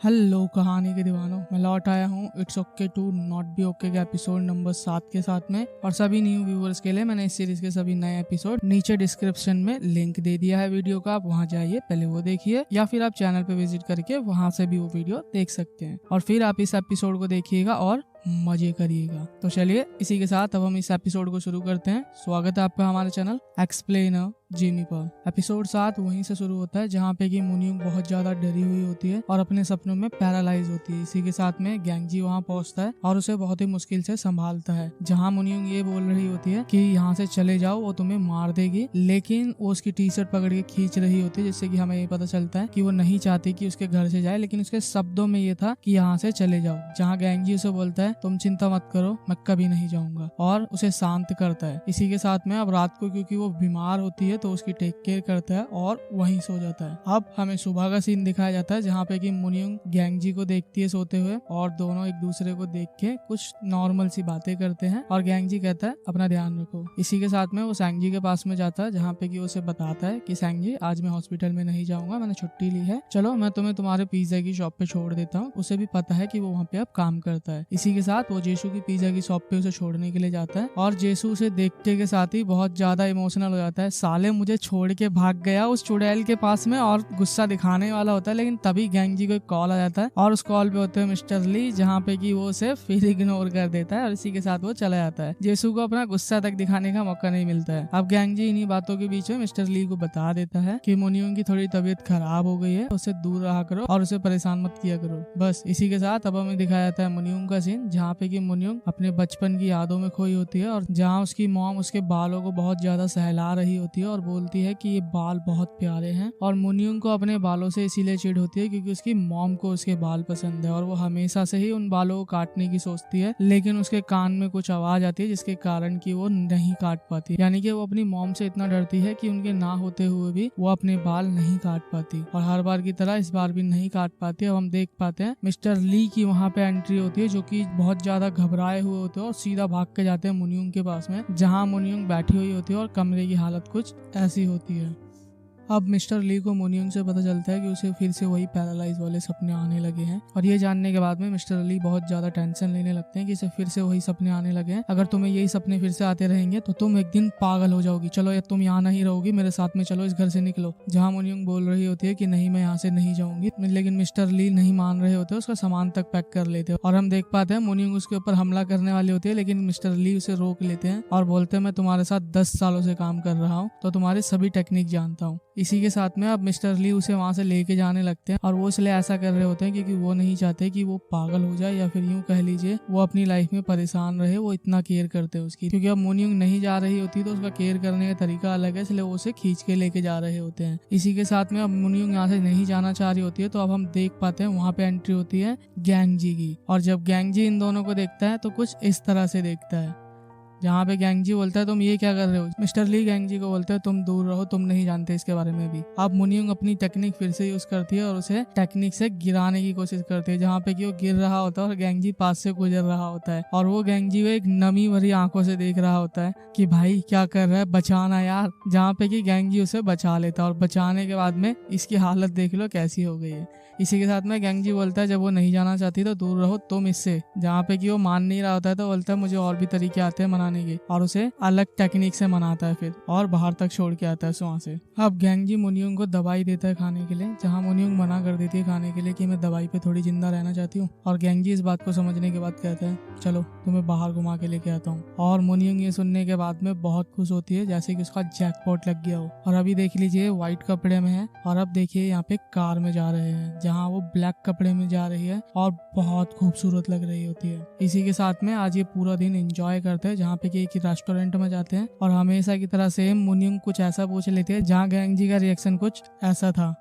Hello कहानी के दीवानों, मैं लौट आया हूँ it's okay to not be okay के एपिसोड नंबर 7 के साथ में। और सभी न्यू व्यूअर्स के लिए मैंने इस सीरीज के सभी नए एपिसोड नीचे डिस्क्रिप्शन में लिंक दे दिया है वीडियो का, आप वहाँ जाइए, पहले वो देखिए या फिर आप चैनल पे विजिट करके वहाँ से भी वो वीडियो देख सकते हैं और फिर आप इस एपिसोड को देखिएगा और मजे करिएगा। तो चलिए इसी के साथ अब हम इस एपिसोड को शुरू करते हैं। स्वागत है आपका हमारे चैनल एक्सप्लेनर जिमी पर। एपिसोड 7 वहीं से शुरू होता है जहाँ पे कि मुनियुंग बहुत ज्यादा डरी हुई होती है और अपने सपनों में पैरालाइज होती है। इसी के साथ में गैंगजी वहाँ पहुँचता है और उसे बहुत ही मुश्किल से संभालता है। जहाँ मुनियुंग ये बोल रही होती है कि यहाँ से चले जाओ, वो तुम्हें मार देगी, लेकिन वो उसकी टी शर्ट पकड़ के खींच रही होती है, जिससे कि हमें ये पता चलता है कि वो नहीं चाहती कि उसके घर से जाए, लेकिन उसके शब्दों में ये था कि यहाँ से चले जाओ। जहाँ गैंगजी उसे बोलता है तुम चिंता मत करो, मैं कभी नहीं जाऊंगा, और उसे शांत करता है। इसी के साथ में अब रात को क्योंकि वो बीमार होती है तो उसकी टेक केयर करता है और वहीं सो जाता है। अब हमें सुबह का सीन दिखाया जाता है जहाँ पे कि मुनियुंग गैंगजी को देखती है सोते हुए और दोनों एक दूसरे को देख के कुछ नॉर्मल सी बातें करते हैं और गैंगजी कहता है अपना ध्यान रखो। इसी के साथ में वो सैंगजी के पास में जाता है जहाँ पे कि उसे बताता है कि सैंगजी आज मैं हॉस्पिटल में नहीं जाऊंगा, मैंने छुट्टी ली है, चलो मैं तुम्हें तुम्हारे पिज्जा की शॉप पे छोड़ देता हूँ। उसे भी पता है कि वो वहाँ पे अब काम करता है। इसी के साथ वो जेसू की पिज्जा की शॉप पे उसे छोड़ने के लिए जाता है और जेसू उसे देखते के साथ ही बहुत ज्यादा इमोशनल हो जाता है। साले मुझे छोड़ के भाग गया उस चुड़ैल के पास में, और गुस्सा दिखाने वाला होता है, लेकिन तभी गैंगजी को एक कॉल आ जाता है और उस कॉल पे होते हैं मिस्टर ली, जहाँ पे कि वो उसे फिर इग्नोर कर देता है और इसी के साथ वो चला जाता है। जेसू को अपना गुस्सा तक दिखाने का मौका नहीं मिलता है। अब गैंगजी इन्हीं बातों के बीच में मिस्टर ली को बता देता है कि मुनियुंग की थोड़ी तबीयत खराब हो गई है, उससे दूर रहा करो और उसे परेशान मत किया करो। बस इसी के साथ अब हमें दिखाया जाता है मुनियुंग का सीन, जहाँ पे कि मुनियुंग अपने बचपन की यादों में खोई होती है और जहाँ उसकी मॉम उसके बालों को बहुत ज्यादा सहला रही होती है और बोलती है कि ये बाल बहुत प्यारे हैं। और मुनियुंग को अपने बालों से इसीलिए चिढ़ होती है क्योंकि उसकी मॉम को उसके बाल पसंद है और वो हमेशा से ही उन बालों को काटने की सोचती है, लेकिन उसके कान में कुछ आवाज आती है जिसके कारण कि वो नहीं काट पाती। यानी कि वो अपनी मॉम से इतना डरती है कि उनके ना होते हुए भी वो अपने बाल नहीं काट पाती और हर बार की तरह इस बार भी नहीं काट पाती। अब हम देख पाते हैं मिस्टर ली की वहाँ पे एंट्री होती है, जो कि बहुत ज्यादा घबराए हुए होते हैं और सीधा भाग के जाते हैं मुनियुंग के पास में, जहाँ मुनियुंग बैठी हुई होती है और कमरे की हालत कुछ ऐसी होती है। अब मिस्टर ली को मुनियुंग से पता चलता है कि उसे फिर से वही पैरालाइज वाले सपने आने लगे हैं और ये जानने के बाद में मिस्टर ली बहुत ज्यादा टेंशन लेने लगते हैं कि इसे फिर से वही सपने आने लगे हैं। अगर तुम्हें यही सपने फिर से आते रहेंगे तो तुम एक दिन पागल हो जाओगी, चलो या तुम यहाँ नहीं रहोगी, मेरे साथ में चलो, इस घर से निकलो। जहाँ मुनियुंग बोल रही होती है कि नहीं मैं यहाँ से नहीं जाऊंगी, लेकिन मिस्टर ली नहीं मान रहे होते, उसका सामान तक पैक कर लेते और हम देख पाते हैं मुनियुंग उसके ऊपर हमला करने वाली होती है, लेकिन मिस्टर ली उसे रोक लेते हैं और बोलते हैं मैं तुम्हारे साथ 10 सालों से काम कर रहा हूँ तो तुम्हारी सभी टेक्निक जानता हूँ। इसी के साथ में अब मिस्टर ली उसे वहां से लेके जाने लगते हैं और वो इसलिए ऐसा कर रहे होते हैं क्योंकि वो नहीं चाहते कि वो पागल हो जाए या फिर यूं कह लीजिए वो अपनी लाइफ में परेशान रहे। वो इतना केयर करते हैं उसकी, क्योंकि अब मुनियुंग नहीं जा रही होती तो उसका केयर करने का तरीका अलग है, इसलिए वो उसे खींच के लेके जा रहे होते हैं। इसी के साथ में अब मुनियुंग यहाँ से नहीं जाना चाह रही होती है तो अब हम देख पाते हैं वहाँ पे एंट्री होती है गैंगजी की, और जब गैंगजी इन दोनों को देखता है तो कुछ इस तरह से देखता है, जहाँ पे गैंगजी बोलता है तुम ये क्या कर रहे हो। मिस्टर ली गैंगजी को बोलते हैं तुम दूर रहो, तुम नहीं जानते इसके बारे में भी। अब मुनियुंग अपनी टेक्निक फिर से यूज करती है और उसे टेक्निक से गिराने की कोशिश करती है, जहाँ पे कि वो गिर रहा होता है और गैंगजी पास से गुजर रहा होता है और वो गैंगजी को एक नमी भरी आंखों से देख रहा होता है कि भाई क्या कर रहा है, बचाना यार। जहाँ पे कि गैंगजी उसे बचा लेता है और बचाने के बाद में इसकी हालत देख लो कैसी हो गई है। इसी के साथ में गैंगजी बोलता है जब वो नहीं जाना चाहती तो दूर रहो तुम इससे। जहाँ पे कि वो मान नहीं रहा होता है तो बोलता है मुझे और भी तरीके आते हैं मनाने के, और उसे अलग टेक्निक से मनाता है फिर और बाहर तक छोड़ के आता है वहाँ से। अब गैंगजी मुनियुंग को दवाई देता है खाने के लिए, जहाँ मुनियुंग मना कर देती है खाने के लिए कि मैं दवाई पे थोड़ी जिंदा रहना चाहती हूँ, और गैंगजी इस बात को समझने के बाद कहता है चलो तुम्हें बाहर घुमा के लेके आता हूँ। और मुनियुंग ये सुनने के बाद में बहुत खुश होती है जैसे कि उसका जैकपॉट लग गया हो। और अभी देख लीजिए व्हाइट कपड़े में है और अब देखिए यहाँ पे कार में जा रहे हैं, जहाँ वो ब्लैक कपड़े में जा रही है और बहुत खूबसूरत लग रही होती है। इसी के साथ में आज ये पूरा दिन एंजॉय करते हैं, जहाँ पे कि एक रेस्टोरेंट में जाते हैं और हमेशा की तरह से मुनियुंग कुछ ऐसा पूछ लेती है, जहाँ गैंगजी का रिएक्शन कुछ ऐसा था।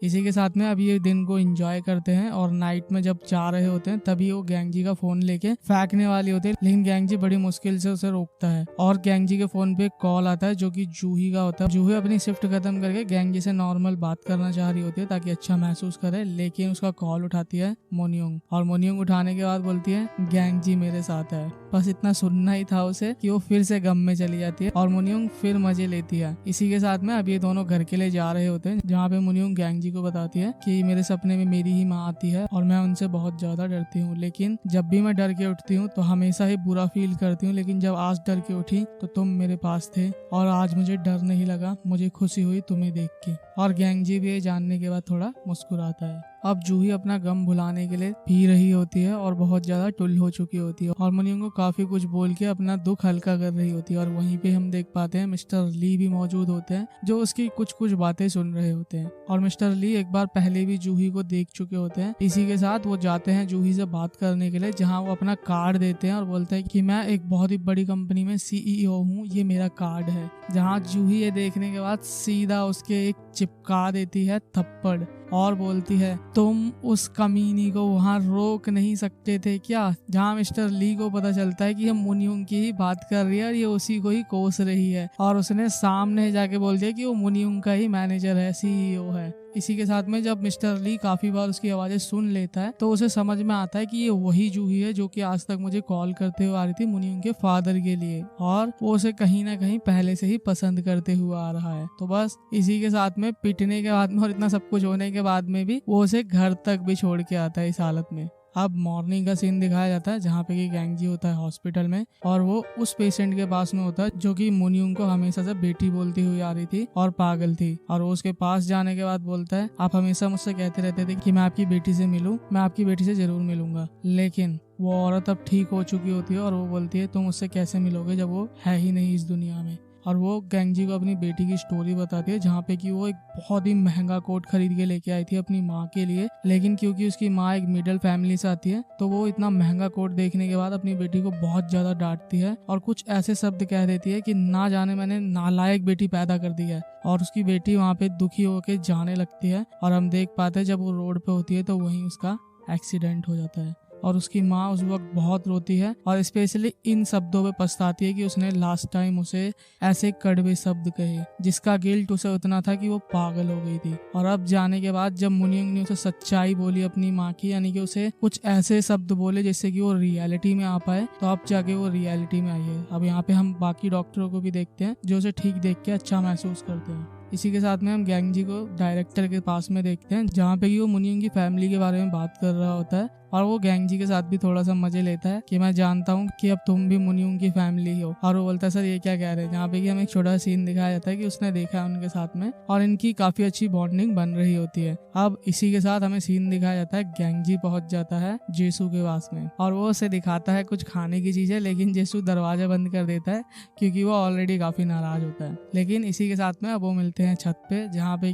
इसी के साथ में अब ये दिन को एंजॉय करते हैं और नाइट में जब जा रहे होते हैं तभी वो गैंगजी का फोन लेके फेंकने वाली होती है, लेकिन गैंगजी बड़ी मुश्किल से उसे रोकता है और गैंगजी के फोन पे कॉल आता है जो कि जूही का होता है। जूही अपनी शिफ्ट खत्म करके गैंगजी से नॉर्मल बात करना चाह रही होती है ताकि अच्छा महसूस करे, लेकिन उसका कॉल उठाती है मुनियुंग और मुनियुंग उठाने के बाद बोलती है गैंगजी मेरे साथ है। बस इतना सुनना ही था उसे कि वो फिर से गम में चली जाती है और मुनियुंग फिर मजे लेती है। इसी के साथ में अब ये दोनों घर के लिए जा रहे होते हैं, जहाँ पे मुनियुंग गैंगजी को बताती है कि मेरे सपने में मेरी ही माँ आती है और मैं उनसे बहुत ज्यादा डरती हूँ, लेकिन जब भी मैं डर के उठती हूँ तो हमेशा ही बुरा फील करती हूँ, लेकिन जब आज डर के उठी तो तुम मेरे पास थे और आज मुझे डर नहीं लगा, मुझे खुशी हुई तुम्हें देख के। और गैंगजी भी ये जानने के बाद थोड़ा मुस्कुराता है। अब जूही अपना गम भुलाने के लिए पी रही होती है और बहुत ज्यादा टुल हो चुकी होती है और मुनियोंग को काफी कुछ बोल के अपना दुख हल्का कर रही होती है। और वहीं पे हम देख पाते हैं मिस्टर ली भी मौजूद होते हैं जो उसकी कुछ कुछ बातें सुन रहे होते हैं। और मिस्टर ली एक बार पहले भी जूही को देख चुके होते हैं। इसी के साथ वो जाते हैं जूही से बात करने के लिए, जहाँ वो अपना कार्ड देते हैं और बोलते हैं कि मैं एक बहुत ही बड़ी कंपनी में CEO हूँ, ये मेरा कार्ड है। जहाँ जूही ये देखने के बाद सीधा उसके एक चिपका देती है थप्पड़ और बोलती है तुम उस कमीनी को वहां रोक नहीं सकते थे क्या। जहाँ मिस्टर ली को पता चलता है कि ये मुनियोंग की ही बात कर रही है और ये उसी को ही कोस रही है और उसने सामने जाके बोल दिया कि वो मुनियोंग का ही मैनेजर है, CEO है। इसी के साथ में जब मिस्टर ली काफी बार उसकी आवाजें सुन लेता है तो उसे समझ में आता है कि ये वही जूही है जो कि आज तक मुझे कॉल करते हुए आ रही थी मुनियोंग के फादर के लिए, और वो उसे कहीं ना कहीं पहले से ही पसंद करते हुए आ रहा है। तो बस इसी के साथ में पिटने के बाद में और इतना सब कुछ होने के बाद में भी वो उसे घर तक भी छोड़ के आता है इस हालत में। अब मॉर्निंग का सीन दिखाया जाता है जहाँ पे कि गैंगजी होता है हॉस्पिटल में और वो उस पेशेंट के पास में होता है जो कि मुनियोंग को हमेशा से बेटी बोलती हुई आ रही थी और पागल थी। और वो उसके पास जाने के बाद बोलता है आप हमेशा मुझसे कहते रहते थे कि मैं आपकी बेटी से मिलूं, मैं आपकी बेटी से जरूर मिलूंगा। लेकिन वो औरत अब ठीक हो चुकी होती है और वो बोलती है तुम उससे कैसे मिलोगे जब वो है ही नहीं इस दुनिया में। और वो गैंगजी को अपनी बेटी की स्टोरी बताती है जहाँ पे कि वो एक बहुत ही महंगा कोट खरीद के लेके आई थी अपनी माँ के लिए, लेकिन क्योंकि उसकी माँ एक मिडिल फैमिली से आती है तो वो इतना महंगा कोट देखने के बाद अपनी बेटी को बहुत ज्यादा डांटती है और कुछ ऐसे शब्द कह देती है कि ना जाने मैंने नालायक बेटी पैदा कर दी है। और उसकी बेटी वहाँ पे दुखी होकर जाने लगती है और हम देख पाते हैं जब वो रोड पे होती है तो वहीं उसका एक्सीडेंट हो जाता है और उसकी माँ उस वक्त बहुत रोती है और स्पेशली इन शब्दों पे पछताती है कि उसने लास्ट टाइम उसे ऐसे कड़वे शब्द कहे जिसका गिल्ट उसे उतना था कि वो पागल हो गई थी। और अब जाने के बाद जब मुनियोंग ने उसे सच्चाई बोली अपनी माँ की, यानी कि उसे कुछ ऐसे शब्द बोले जिससे कि वो रियलिटी में आ पाए, तो अब जाके वो रियलिटी में आई है। अब यहाँ पे हम बाकी डॉक्टरों को भी देखते हैं जो उसे ठीक देख के अच्छा महसूस करते हैं। इसी के साथ में हम गैंगजी को डायरेक्टर के पास में देखते हैं जहाँ पे कि वो मुनियोंग की फैमिली के बारे में बात कर रहा होता है और वो गैंगजी के साथ भी थोड़ा सा मजे लेता है कि मैं जानता हूँ कि अब तुम भी मुनियोंग की फैमिली हो। और वो बोलता है सर ये क्या कह रहे हैं। जहाँ पे कि हमें एक छोटा सीन दिखाया जाता है कि उसने देखा है उनके साथ में और इनकी काफी अच्छी बॉन्डिंग बन रही होती है। अब इसी के साथ हमें सीन दिखाया जाता है गैंगजी पहुंच जाता है जेसू के पास में और वो उसे दिखाता है कुछ खाने की चीजें, लेकिन जेसू दरवाजा बंद कर देता है क्योंकि वो ऑलरेडी काफी नाराज होता है। लेकिन इसी के साथ में अब वो मिलते हैं छत पे जहाँ पे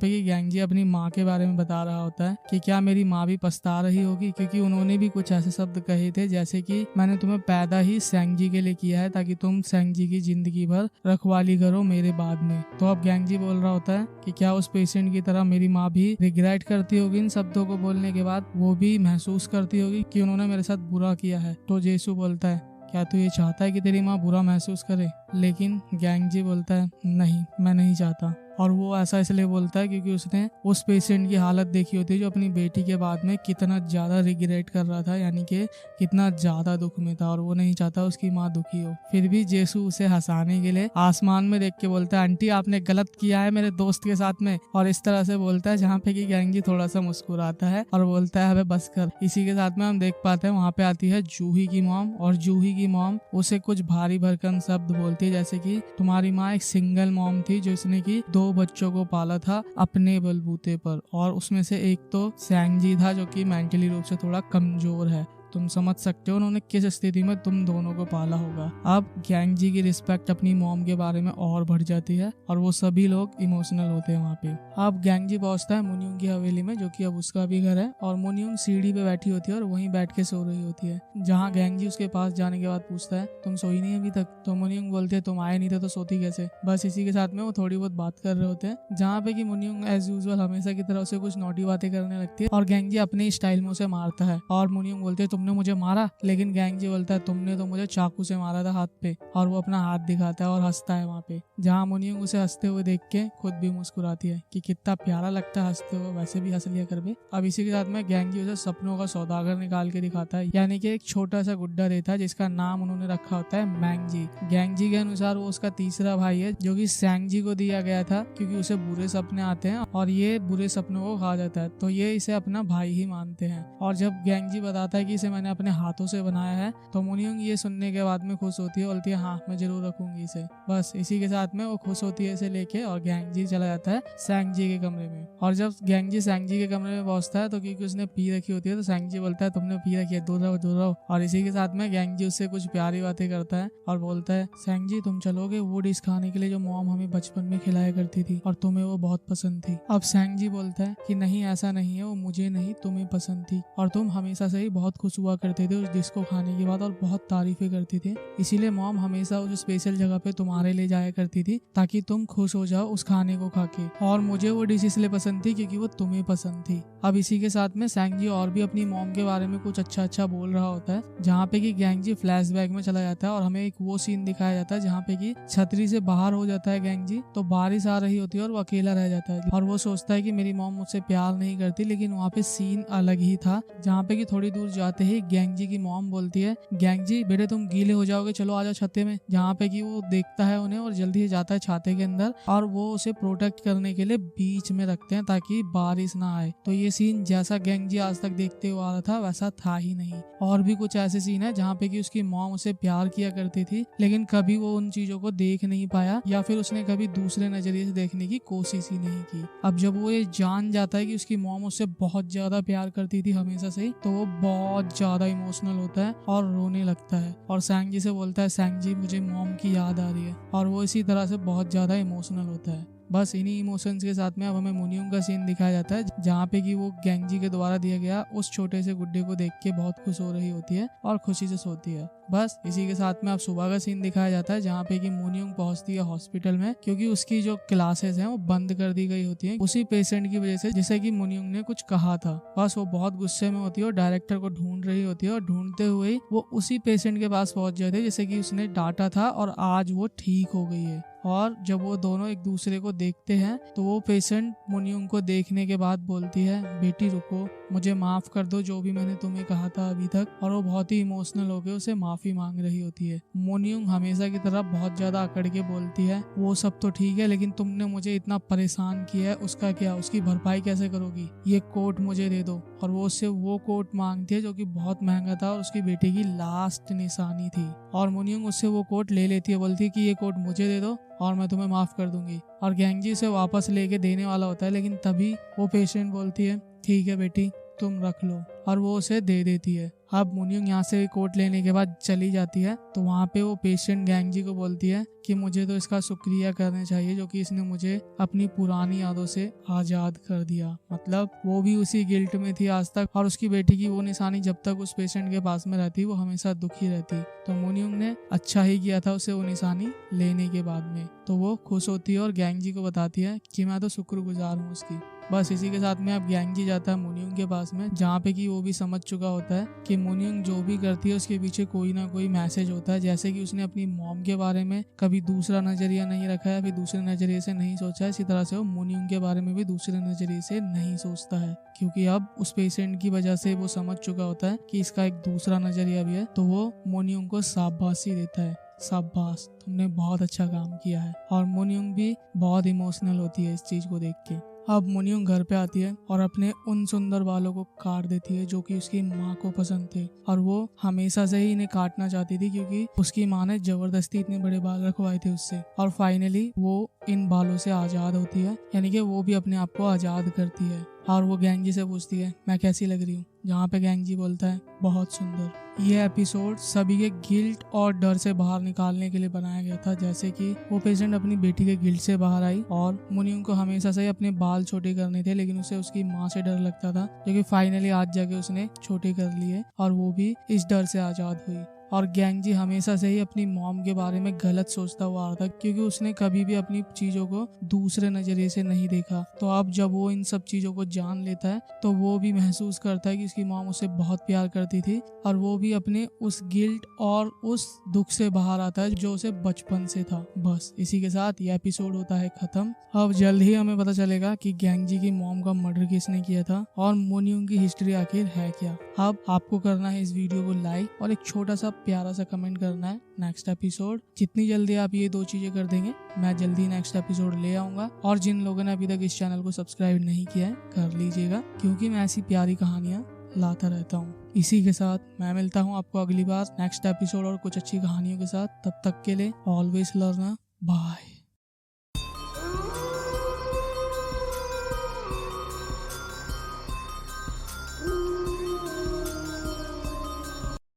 कि गैंगजी अपनी माँ के बारे में बता रहा होता है कि क्या मेरी माँ भी पछता रही होगी, क्योंकि उन्होंने भी कुछ ऐसे शब्द कहे थे जैसे कि मैंने तुम्हें पैदा ही सेंगजी के लिए किया है ताकि तुम सेंगजी की जिंदगी भर रखवाली करो मेरे बाद में। तो अब गैंगजी बोल रहा होता है कि क्या उस पेशेंट की तरह मेरी माँ भी रिग्रेट करती होगी इन शब्दों को बोलने के बाद, वो भी महसूस करती होगी कि उन्होंने मेरे साथ बुरा किया है। तो जेसू बोलता है क्या तू ये चाहता है कि तेरी माँ बुरा महसूस करे। लेकिन गैंगजी बोलता है नहीं, मैं नहीं चाहता। और वो ऐसा इसलिए बोलता है क्योंकि उसने उस पेशेंट की हालत देखी होती है जो अपनी बेटी के बाद में कितना ज्यादा रिग्रेट कर रहा था, यानी कि कितना ज्यादा दुख में था और वो नहीं चाहता उसकी माँ दुखी हो। फिर भी जेसू उसे हंसाने के लिए आसमान में देख के बोलता है आंटी आपने गलत किया है मेरे दोस्त के साथ में, और इस तरह से बोलता है जहाँ पे कि गैंगजी थोड़ा सा मुस्कुराता है और बोलता है अबे बस कर। इसी के साथ में हम देख पाते हैं वहाँ पे आती है जूही की मॉम और जूही की मॉम उसे कुछ भारी भरकम शब्द बोलती है जैसे कि तुम्हारी माँ एक सिंगल मॉम थी जिसने की 2 बच्चों को पाला था अपने बलबूते पर, और उसमें से एक तो सेंगजी था जो कि मेंटली रूप से थोड़ा कमजोर है। तुम समझ सकते हो उन्होंने किस स्थिति में तुम दोनों को पाला होगा। अब गैंगजी की रिस्पेक्ट अपनी मॉम के बारे में और बढ़ जाती है और वो सभी लोग इमोशनल होते हैं वहाँ पे। अब गैंगजी पहुंचता है मुनियोंग की हवेली में जो कि अब उसका भी घर है और मुनियोंग सीढ़ी पे बैठी होती है और वहीं बैठ के सो रही होती है। जहाँ गैंगजी उसके पास जाने के बाद पूछता है तुम सोई नहीं अभी तक, तो मुनियोंग बोलते है तुम आए नहीं थे तो सोती कैसे। बस इसी के साथ में वो थोड़ी बहुत बात कर रहे होते हैं जहाँ पे कि मुनियोंग एज यूजुअल हमेशा की तरह से कुछ नोटी बातें करने लगती है और गैंगजी अपने स्टाइल में उसे मारता है और मुनियोंग बोलते है तुम तुमने मुझे मारा, लेकिन गैंगजी बोलता है तुमने तो मुझे चाकू से मारा था हाथ पे, और वो अपना हाथ दिखाता है और हंसता है वहाँ पे, जहाँ मोनियोंग उसे हंसते हुए देख के खुद भी मुस्कुराती है कि कितना प्यारा लगता है हंसते हुए, वैसे भी हंस लिया कर बे। अब इसी के साथ में गैंगजी उसे सपनों का सौदागर निकाल के दिखाता है, यानी कि एक छोटा सा गुड्डा रहता है जिसका नाम उन्होंने रखा होता है मैंगजी। गैंगजी के अनुसार वो उसका तीसरा भाई है जो कि सैंगजी को दिया गया था क्योंकि उसे बुरे सपने आते हैं और ये बुरे सपनों को खा जाता है, तो ये इसे अपना भाई ही मानते हैं। और जब गैंगजी बताता है कि इसे मैंने अपने हाथों से बनाया है, तो मोनियोंग ये सुनने के बाद में खुश होती है, बोलती है हाँ मैं जरूर रखूंगी इसे। बस इसी के साथ में वो खुश होती है इसे लेके, और गैंगजी चला जाता है सैंगजी के कमरे में। और जब गैंगजी सैंगजी के कमरे में पहुंचता है तो क्योंकि उसने पी रखी होती है, तो सैंगजी बोलता है तुमने पी रखी है, दूर रहो दूर रहो। और इसी के साथ में गैंगजी उससे कुछ प्यारी बातें करता है और बोलता है सैंगजी तुम चलोगे वो डिश खाने के लिए जो मॉम हमें बचपन में खिलाया करती थी और तुम्हें वो बहुत पसंद थी। अब सैंगजी बोलता है कि नहीं ऐसा नहीं है, वो मुझे नहीं तुम्हें पसंद थी और तुम हमेशा से ही बहुत खुश हुआ करते थे उस डिश को खाने के बाद और बहुत तारीफें करते थे, इसीलिए मॉम हमेशा उस स्पेशल जगह पे तुम्हारे ले जाया करती थी ताकि तुम खुश हो जाओ उस खाने को खा के, और मुझे वो डिश इसलिए पसंद थी क्योंकि वो तुम्हें पसंद थी। अब इसी के साथ में सैंगजी और भी अपनी मॉम के बारे में कुछ अच्छा बोल रहा होता है, जहाँ पे कि गैंगजी फ्लैशबैक में चला जाता है और हमें एक वो सीन दिखाया जाता है जहाँ पे कि छतरी से बाहर हो जाता है गैंगजी, तो बारिश आ रही होती है और वो अकेला रह जाता है और वो सोचता है कि मेरी मॉम मुझसे प्यार नहीं करती, लेकिन वहाँ पे सीन अलग ही था, जहाँ पे कि थोड़ी दूर जाते ही गैंगजी की मॉम बोलती है गैंगजी बेटे तुम गीले हो जाओगे, चलो आ जाओ छत्ते में। जहाँ पे कि वो देखता है उन्हें और जल्दी से जाता है छाते के अंदर, और वो उसे प्रोटेक्ट करने के लिए बीच में रखते हैं ताकि बारिश ना आए। तो ये सीन जैसा गैंगजी आज तक देखते हुए आ रहा था वैसा था ही नहीं। और भी कुछ ऐसे सीन है जहाँ पे कि उसकी मॉम उसे प्यार किया करती थी, लेकिन कभी वो उन चीजों को देख नहीं पाया या फिर उसने कभी दूसरे नजरिए से देखने की कोशिश ही नहीं की। अब जब वो ये जान जाता है कि उसकी मॉम उससे बहुत ज्यादा प्यार करती थी हमेशा से ही, तो वो बहुत ज्यादा इमोशनल होता है और रोने लगता है और सैंगजी से बोलता है सैंगजी मुझे मॉम की याद आ रही है, और वो इसी तरह से बहुत ज्यादा इमोशनल होता है। बस इन्हीं इमोशंस के साथ में अब हमें मोनियोंग का सीन दिखाया जाता है, जहाँ पे कि वो गैंगजी के द्वारा दिया गया उस छोटे से गुड्डे को देख के बहुत खुश हो रही होती है और खुशी से सोती है। बस इसी के साथ में अब सुबह का सीन दिखाया जाता है, जहाँ पे कि मोनियोंग पहुंचती है हॉस्पिटल में, क्योंकि उसकी जो क्लासेस हैं वो बंद कर दी गई होती हैं उसी पेशेंट की वजह से जिसे कि मोनियोंग ने कुछ कहा था। बस वो बहुत गुस्से में होती है और डायरेक्टर को ढूंढ रही होती है, और ढूंढते हुए वो उसी पेशेंट के पास पहुंच जाते हैं जिसे कि उसने डांटा था और आज वो ठीक हो गई है। और जब वो दोनों एक दूसरे को देखते हैं तो वो पेशेंट मोनियोंग को देखने के बाद बोलती है बेटी रुको, मुझे माफ कर दो जो भी मैंने तुम्हें कहा था अभी तक, और वो बहुत ही इमोशनल होकर उसे माफी मांग रही होती है। मोनियोंग हमेशा की तरह बहुत ज्यादा अकड़ के बोलती है वो सब तो ठीक है, लेकिन तुमने मुझे इतना परेशान किया है उसका क्या, उसकी भरपाई कैसे करोगी, ये कोट मुझे दे दो। और वो उससे वो कोट मांगती है जो कि बहुत महंगा था और उसकी बेटी की लास्ट निशानी थी, और मोनियोंग उससे वो कोट ले लेती है, बोलती है कि ये कोट मुझे दे दो और मैं तुम्हें माफ कर दूंगी। और गैंगजी उसे वापस लेके देने वाला होता है, लेकिन तभी वो पेशेंट बोलती है ठीक है बेटी तुम रख लो, और वो उसे दे देती है। अब मोनियोंग यहाँ से कोट लेने के बाद चली जाती है, तो वहाँ पे वो पेशेंट गैंगजी को बोलती है कि मुझे तो इसका शुक्रिया करना चाहिए जो कि इसने मुझे अपनी पुरानी यादों से आजाद कर दिया। मतलब वो भी उसी गिल्ट में थी आज तक, और उसकी बेटी की वो निशानी जब तक उस पेशेंट के पास में रहती वो हमेशा दुखी रहती। तो मोनियोंग ने अच्छा ही किया था उसे वो निशानी लेने के बाद में। तो वो खुश होती है और गैंगजी को बताती है कि मैं तो शुक्रगुजार हूँ उसकी। बस इसी के साथ में अब गैंगजी जाता है मोनियोंग के पास में, जहाँ पे कि वो भी समझ चुका होता है कि मोनियोंग जो भी करती है उसके पीछे कोई ना कोई मैसेज होता है। जैसे कि उसने अपनी मॉम के बारे में कभी दूसरा नजरिया नहीं रखा है, फिर दूसरे नजरिए से नहीं सोचा है, इसी तरह से वो मोनियोंग के बारे में भी दूसरे नजरिए से नहीं सोचता है, क्योंकि अब उस पेशेंट की वजह से वो समझ चुका होता है कि इसका एक दूसरा नजरिया भी है। तो वो मोनियोंग को शाबाशी देता है, शाबाश तुमने बहुत अच्छा काम किया है। और मोनियोंग भी बहुत इमोशनल होती है इस चीज को देख के। अब मोनियोंग घर पे आती है और अपने उन सुंदर बालों को काट देती है जो कि उसकी माँ को पसंद थे, और वो हमेशा से ही इन्हें काटना चाहती थी क्योंकि उसकी माँ ने जबरदस्ती इतने बड़े बाल रखवाए थे उससे। और फाइनली वो इन बालों से आजाद होती है, यानी कि वो भी अपने आप को आजाद करती है। और वो गैंगजी से पूछती है मैं कैसी लग रही हूँ, जहाँ पे गैंगजी बोलता है बहुत सुंदर। ये एपिसोड सभी के गिल्ट और डर से बाहर निकालने के लिए बनाया गया था, जैसे कि वो पेशेंट अपनी बेटी के गिल्ट से बाहर आई, और मोनियोंग को हमेशा से अपने बाल छोटे करने थे, लेकिन उसे उसकी माँ से डर लगता था, जो कि फाइनली आज जाके उसने छोटे कर लिए और वो भी इस डर से आजाद हुई। और गैंगजी हमेशा से ही अपनी मॉम के बारे में गलत सोचता हुआ आ रहा था, क्योंकि उसने कभी भी अपनी चीजों को दूसरे नजरिए से नहीं देखा। तो अब जब वो इन सब चीजों को जान लेता है तो वो भी महसूस करता है कि उसकी मॉम उसे बहुत प्यार करती थी, और वो भी अपने उस गिल्ट और उस दुख से बाहर आता है जो उसे बचपन से था। बस इसी के साथ ये एपिसोड होता है खत्म। अब जल्द ही हमें पता चलेगा कि गैंगजी की मॉम का मर्डर किसने किया था और मोन्यूंग की हिस्ट्री आखिर है क्या। अब आपको करना है इस वीडियो को लाइक और एक छोटा सा प्यारा सा कमेंट करना है नेक्स्ट एपिसोड। जितनी जल्दी आप ये 2 चीजें कर देंगे मैं जल्दी नेक्स्ट एपिसोड ले आऊंगा। और जिन लोगों ने अभी तक इस चैनल को सब्सक्राइब नहीं किया है कर लीजिएगा, क्योंकि मैं ऐसी प्यारी कहानियां लाता रहता हूँ। इसी के साथ मैं मिलता हूँ आपको अगली बार नेक्स्ट एपिसोड और कुछ अच्छी कहानियों के साथ। तब तक के लिए ऑलवेज लर्न। बाय।